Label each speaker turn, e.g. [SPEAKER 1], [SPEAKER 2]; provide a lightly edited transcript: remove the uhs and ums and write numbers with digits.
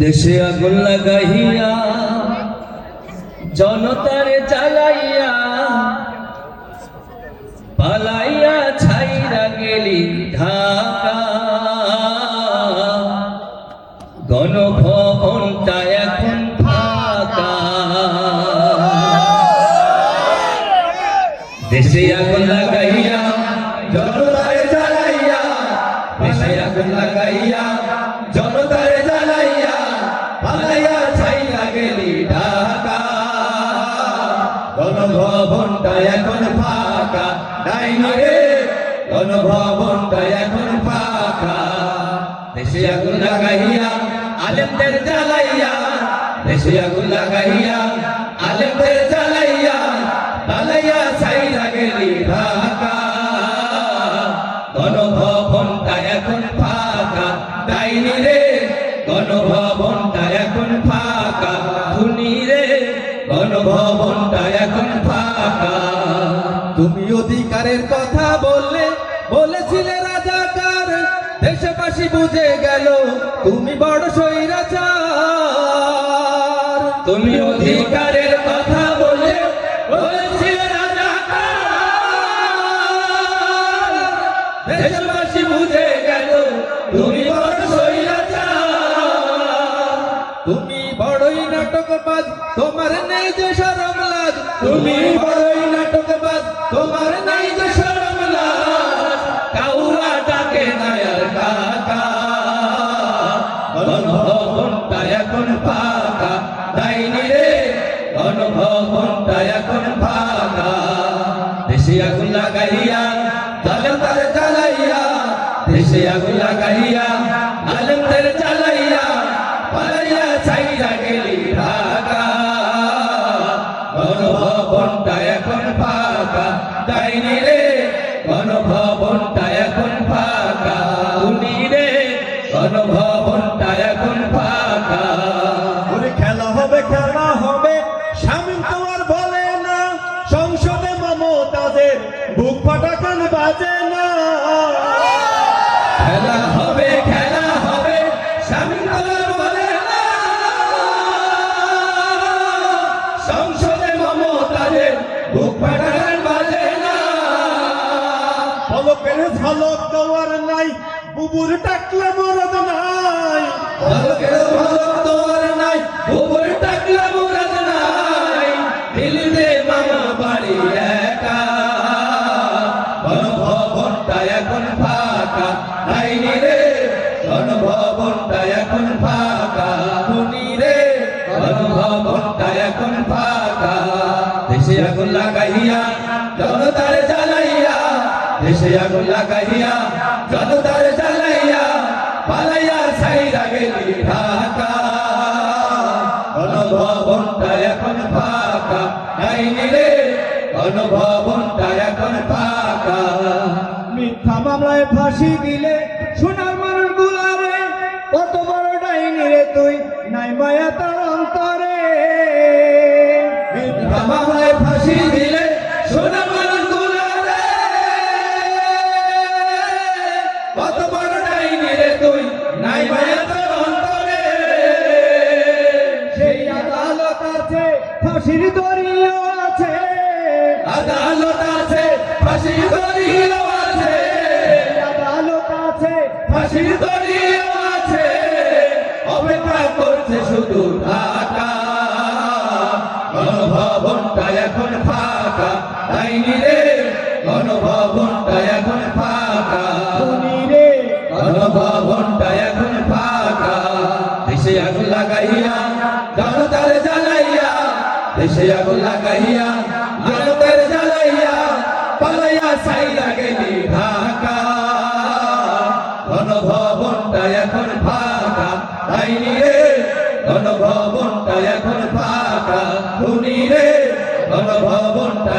[SPEAKER 1] দেশে আগুন লাগাইয়া জনতারে জ্বালাইয়া পালাইয়া ছাইরা গেলি ঢাকা। গণভবনটা এখন ফাঁকা। দেশে আগুন লাগাইয়া জনতারে জ্বালাইয়া, দেশে আগুন লাগাইয়া জনতারে জ্বালাইয়া পালাইয়া ছাইরা গেলি ঢাকা। গণভবনটা এখন ফাঁকা, ডাইনি রে গণভবনটা এখন ফাঁকা। দেশে আগুন লাগাইয়া আলেমদের জ্বালাইয়া, দেশে আগুন লাগাইয়া আলেমদের জ্বালাইয়া পালাইয়া ছাইরা গেলি ঢাকা। গণভবনটা এখন ফাঁকা, ডাইনি রে গণভবনটা এখন ফাঁকা। খুনি রে গণভবনটা এখন ফাঁকা।
[SPEAKER 2] তুমি অধিকারের কথা বলেছিলে রাজাকার, দেশবাসী বুঝে গেল তুমি বড় স্বৈরাচার।
[SPEAKER 1] তুমি অধিকারের কথা বলেছিলে রাজাকার, দেশবাসী বুঝে গেল তুমি বড় স্বৈরাচার।
[SPEAKER 2] তুমি বড়ই নাটকবাজ, তোমার নেই যে শরম লাজ।
[SPEAKER 1] তুমি বড়ই নাটকবাজ, তোমার নাই যে শরম লাজ। কাউরা ডাকে নায়ার কাকা। গণভবনটা এখন ফাঁকা, ডাইনি রে গণভবনটা এখন ফাঁকা। দেশে আগুন লাগাইয়া জালেমদের জ্বালাইয়া, দেশে আগুন লাগাইয়া আলেমদের জ্বালাইয়া পালাইয়া ছাইরা গেলি ঢাকা। গণভবনটা এখন ফাঁকা, ডাইনি রে গণভবনটা এখন ফাঁকা। খুনি রে গণভবনটা এখন ফাঁকা।
[SPEAKER 2] ওরে খেলা হবে শামীম তো আর বলে না, সংসদে মমতাজের বুক ফাটা কান বাজে না।
[SPEAKER 1] খেলা হবে শামীম তো আর বলে না, সংসদে মমতাজের বুক ফাটা গান বাজে না।
[SPEAKER 2] পলকের ঝলক দেওয়ার নাই, বুবুর টাকলা মরদ নাই।
[SPEAKER 1] পলকের ঝলক দেওয়ার নাই, বুবুর টাকলা মরদ নাই। দিল্লিতে মামা বাড়ি একা। গণভবনটা এখন ফাঁকা, ডাইনি রে গণভবনটা এখন ফাঁকা। খুনি রে গণভবনটা এখন ফাঁকা। দেশে আগুন লাগাইয়া জনতারে জ্বালাইয়া, দেশে আগুন লাগাইয়া জনতারে জ্বালাইয়া পালাইয়া ছাইরা গেলি ঢাকা। গণভবনটা এখন ফাঁকা, ডাইনি রে গণভবনটা এখন ফাঁকা।
[SPEAKER 2] মিথ্যা মামলায় ফাঁসি দিলে সোনার মানুষ গুলারে, কত বড় ডাইনি রে তুই, নাই মায়া তার অন্তরে।
[SPEAKER 1] মিথ্যা মামলায় ফাঁসি দিলে সোনার মানুষ গুলারে, কত বড় ডাইনি রে তুই, নাই মায়া তোর অন্তরে।
[SPEAKER 2] সেই আদালত আছে, ফাঁসির দড়িও আছে।
[SPEAKER 1] আদালত আছে, ফাঁসির দড়িও আছে।
[SPEAKER 2] আদালত আছে,
[SPEAKER 1] ফাঁসির দড়িও আছে। অপেক্ষা করছে শুধু ঢাকা। গণভবনটা এখন ফাঁকা, ডাইনি রে গণভবনটা এখন ফাঁকা।
[SPEAKER 2] খুনি রে
[SPEAKER 1] গণভবনটা এখন ফাঁকা। দেশে আগুন লাগাইয়া জনতারে জ্বালাইয়া, দেশে আগুন লাগাইয়া জনতারে জ্বালাইয়া পালাইয়া ছাইরা গেলি ঢাকা। গণভবনটা এখন ফাঁকা, ডাইনি রে গণভবনটা এখন ফাঁকা। খুনি রে গণভবনটা